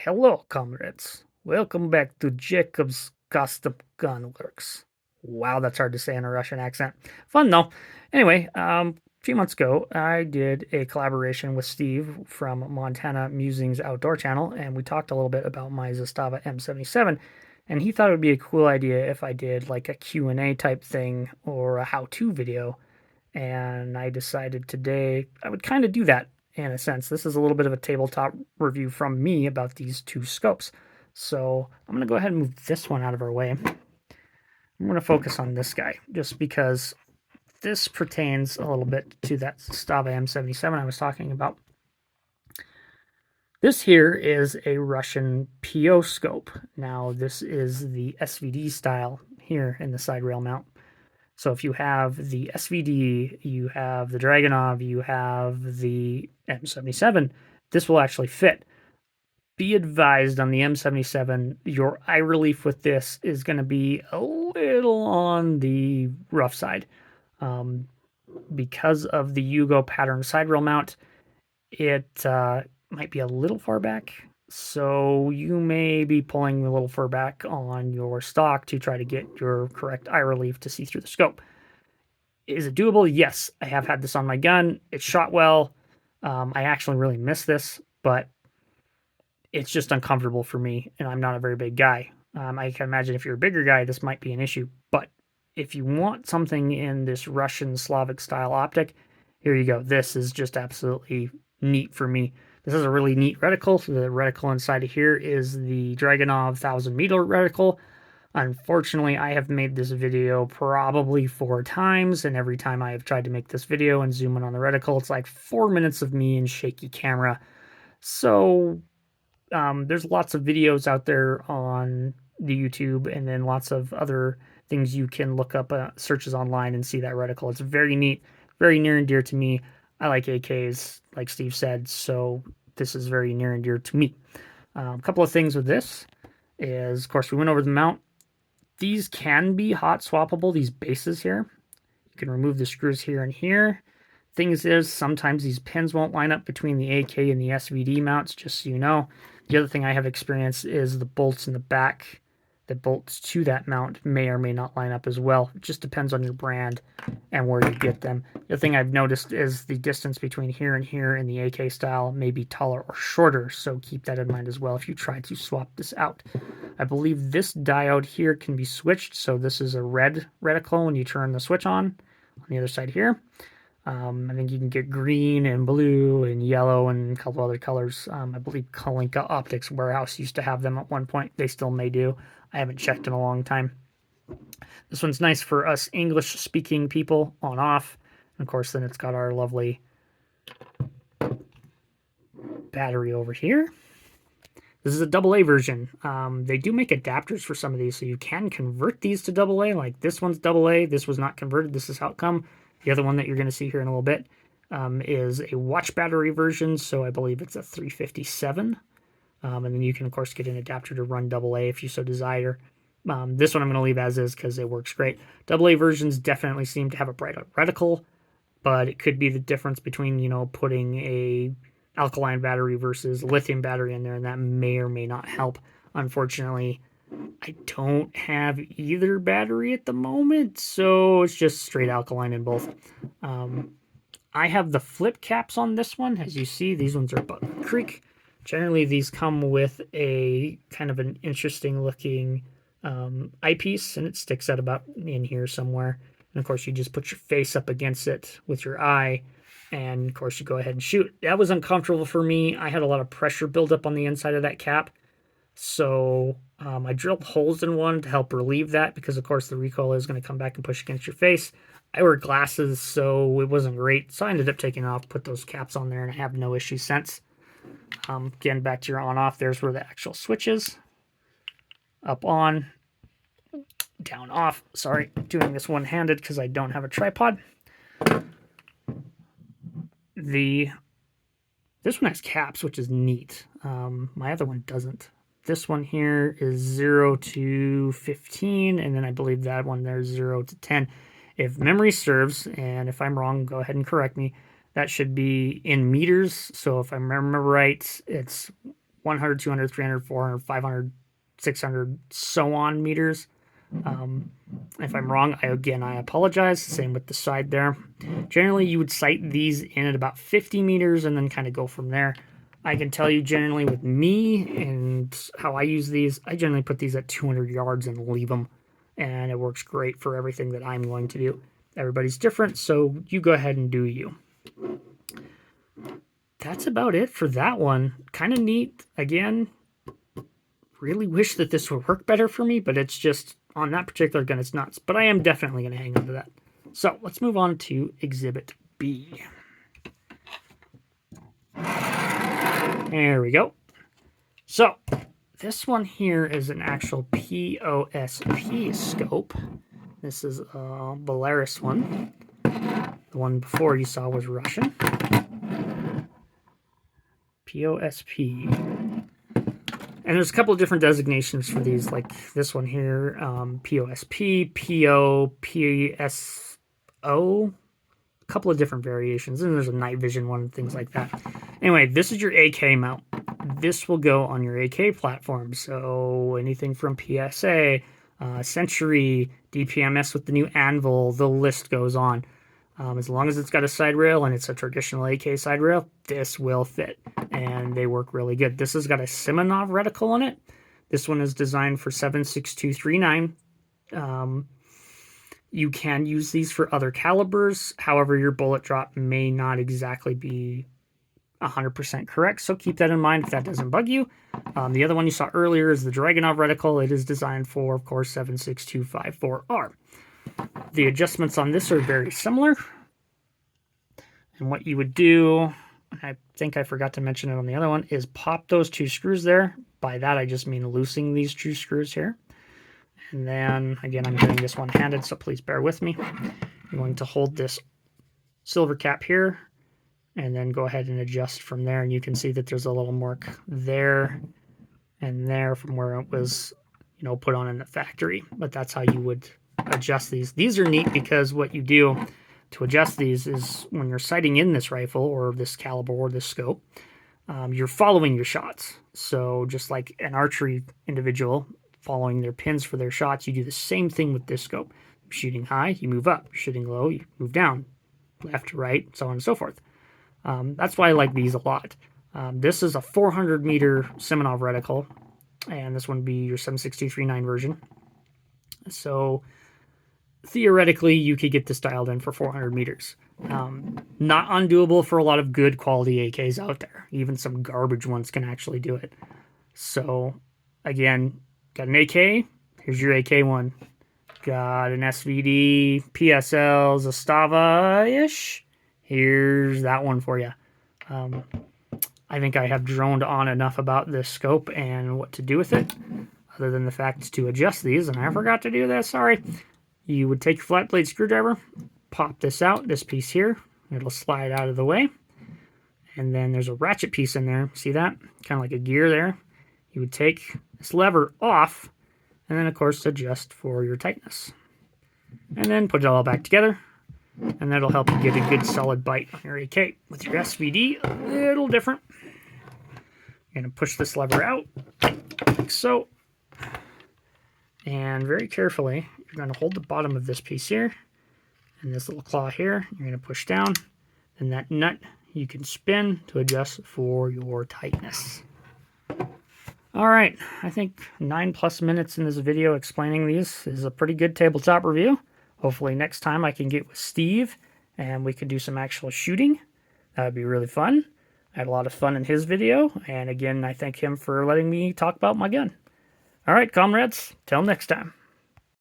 Hello, comrades. Welcome back to Jacob's Custom Gunworks. Wow, that's hard to say in a Russian accent. Fun though. Anyway, a few months ago, I did a collaboration with Steve from Montana Musings Outdoor Channel, and we talked a little bit about my Zastava M77. And he thought it would be a cool idea if I did like a Q&A type thing or a how-to video, and I decided today I would kind of do that in a sense. This is a little bit of a tabletop review from me about these two scopes. So I'm going to go ahead and move this one out of our way. I'm going to focus on this guy just because this pertains a little bit to that Zastava M77 I was talking about. This here is a Russian PO scope. Now this is the SVD style here in the side rail mount. So if you have the SVD, you have the Dragunov, you have the M77, this will actually fit. Be advised on the M77, your eye relief with this is going to be a little on the rough side. Because of the Yugo pattern side rail mount, it might be a little far back. So you may be pulling a little fur back on your stock to try to get your correct eye relief to see through the scope. Is it doable? Yes, I have had this on my gun. It shot well. I actually really miss this, but it's just uncomfortable for me, and I'm not a very big guy. I can imagine if you're a bigger guy, this might be an issue, but if you want something in this Russian Slavic style optic, here you go. This is just absolutely neat for me. This is a really neat reticle. So the reticle inside of here is the Dragunov 1000-meter reticle. Unfortunately, I have made this video probably 4 times, and every time I have tried to make this video and zoom in on the reticle, it's like 4 minutes of me and shaky camera. So there's lots of videos out there on the YouTube, and then lots of other things you can look up, searches online, and see that reticle. It's very neat, very near and dear to me. I like AKs, like Steve said, so this is very near and dear to me. A couple of things with this is, of course, we went over the mount. These can be hot swappable, these bases here. You can remove the screws here and here. Things is, sometimes these pins won't line up between the AK and the SVD mounts, just so you know. The other thing I have experienced is the bolts in the back that bolts to that mount may or may not line up as well. It just depends on your brand and where you get them. The other thing I've noticed is the distance between here and here in the AK style may be taller or shorter, so keep that in mind as well if you try to swap this out. I believe this diode here can be switched, so this is a red reticle when you turn the switch on the other side here. I think you can get green and blue and yellow and a couple other colors. I believe Kalinka Optics Warehouse used to have them at one point. They still may do. I haven't checked in a long time. This one's nice for us English-speaking people, on off. And of course, then it's got our lovely battery over here. This is a AA version. They do make adapters for some of these, so you can convert these to AA. Like this one's AA. This was not converted. This is how it come. The other one that you're going to see here in a little bit is a watch battery version, so I believe it's a 357. And then you can, of course, get an adapter to run AA if you so desire. This one I'm going to leave as is because it works great. AA versions definitely seem to have a brighter reticle, but it could be the difference between, you know, putting a alkaline battery versus lithium battery in there, and that may or may not help. Unfortunately, I don't have either battery at the moment, so it's just straight alkaline in both. I have the flip caps on this one. As you see, these ones are Butter Creek. Generally, these come with a kind of an interesting looking eyepiece, and it sticks out about in here somewhere. And of course, you just put your face up against it with your eye, and of course, you go ahead and shoot. That was uncomfortable for me. I had a lot of pressure buildup on the inside of that cap. So I drilled holes in one to help relieve that because, of course, the recoil is going to come back and push against your face. I wear glasses, so it wasn't great. So I ended up taking it off, put those caps on there, and I have no issues since. Again, back to your on-off. There's where the actual switch is. Up on, down off. Sorry, doing this one-handed because I don't have a tripod. This one has caps, which is neat. My other one doesn't. This one here is 0 to 15, and then I believe that one there is 0 to 10. If memory serves, and if I'm wrong, go ahead and correct me, that should be in meters. So if I remember right, it's 100, 200, 300, 400, 500, 600, so on meters. If I'm wrong, I apologize. Same with the side there. Generally, you would sight these in at about 50 meters and then kind of go from there. I can tell you generally with me and how I use these, I generally put these at 200 yards and leave them. And it works great for everything that I'm going to do. Everybody's different, so you go ahead and do you. That's about it for that one. Kind of neat. Again, really wish that this would work better for me, but it's just, on that particular gun, it's nuts. But I am definitely going to hang on to that. So let's move on to Exhibit B. There we go. So this one here is an actual POSP scope. This is a Belarus one. The one before you saw was Russian. POSP. And there's a couple of different designations for these, like this one here, POSP, PO, PSO, a couple of different variations. And there's a night vision one and things like that. Anyway, this is your AK mount. This will go on your AK platform. So anything from PSA, Century, DPMS with the new Anvil, the list goes on. As long as it's got a side rail and it's a traditional AK side rail, this will fit. And they work really good. This has got a Simonov reticle on it. This one is designed for 7.6239. You can use these for other calibers. However, your bullet drop may not exactly be 100% correct, so keep that in mind if that doesn't bug you. The other one you saw earlier is the Dragunov reticle. It is designed for, of course, 7.6254R. The adjustments on this are very similar. And what you would do, I think I forgot to mention it on the other one, is pop those two screws there. By that, I just mean loosening these two screws here. And then, again, I'm doing this one-handed, so please bear with me. I'm going to hold this silver cap here and then go ahead and adjust from there. And you can see that there's a little mark there and there from where it was, you know, put on in the factory. But that's how you would adjust these. These are neat because what you do to adjust these is when you're sighting in this rifle or this caliber or this scope, you're following your shots. So just like an archery individual following their pins for their shots, you do the same thing with this scope. Shooting high, you move up. Shooting low, you move down. Left, right, so on and so forth. That's why I like these a lot. This is a 400 meter Simonov reticle, and this one would be your 7.6239 version. So theoretically, you could get this dialed in for 400 meters. Not undoable for a lot of good quality AKs out there. Even some garbage ones can actually do it. So, again, got an AK. Here's your AK one. Got an SVD PSL Zastava-ish. Here's that one for you. I think I have droned on enough about this scope and what to do with it, other than the fact to adjust these, and I forgot to do that, sorry. You would take your flat blade screwdriver, pop this out, this piece here, it'll slide out of the way, and then there's a ratchet piece in there, see that? Kind of like a gear there. You would take this lever off, and then of course adjust for your tightness. And then put it all back together, and that'll help you get a good solid bite on your AK. With your SVD, a little different. You're going to push this lever out, like so. And very carefully, you're going to hold the bottom of this piece here, and this little claw here, you're going to push down, and that nut you can spin to adjust for your tightness. Alright, I think 9+ minutes in this video explaining these is a pretty good tabletop review. Hopefully next time I can get with Steve and we can do some actual shooting. That would be really fun. I had a lot of fun in his video, and again, I thank him for letting me talk about my gun. Alright, comrades, till next time.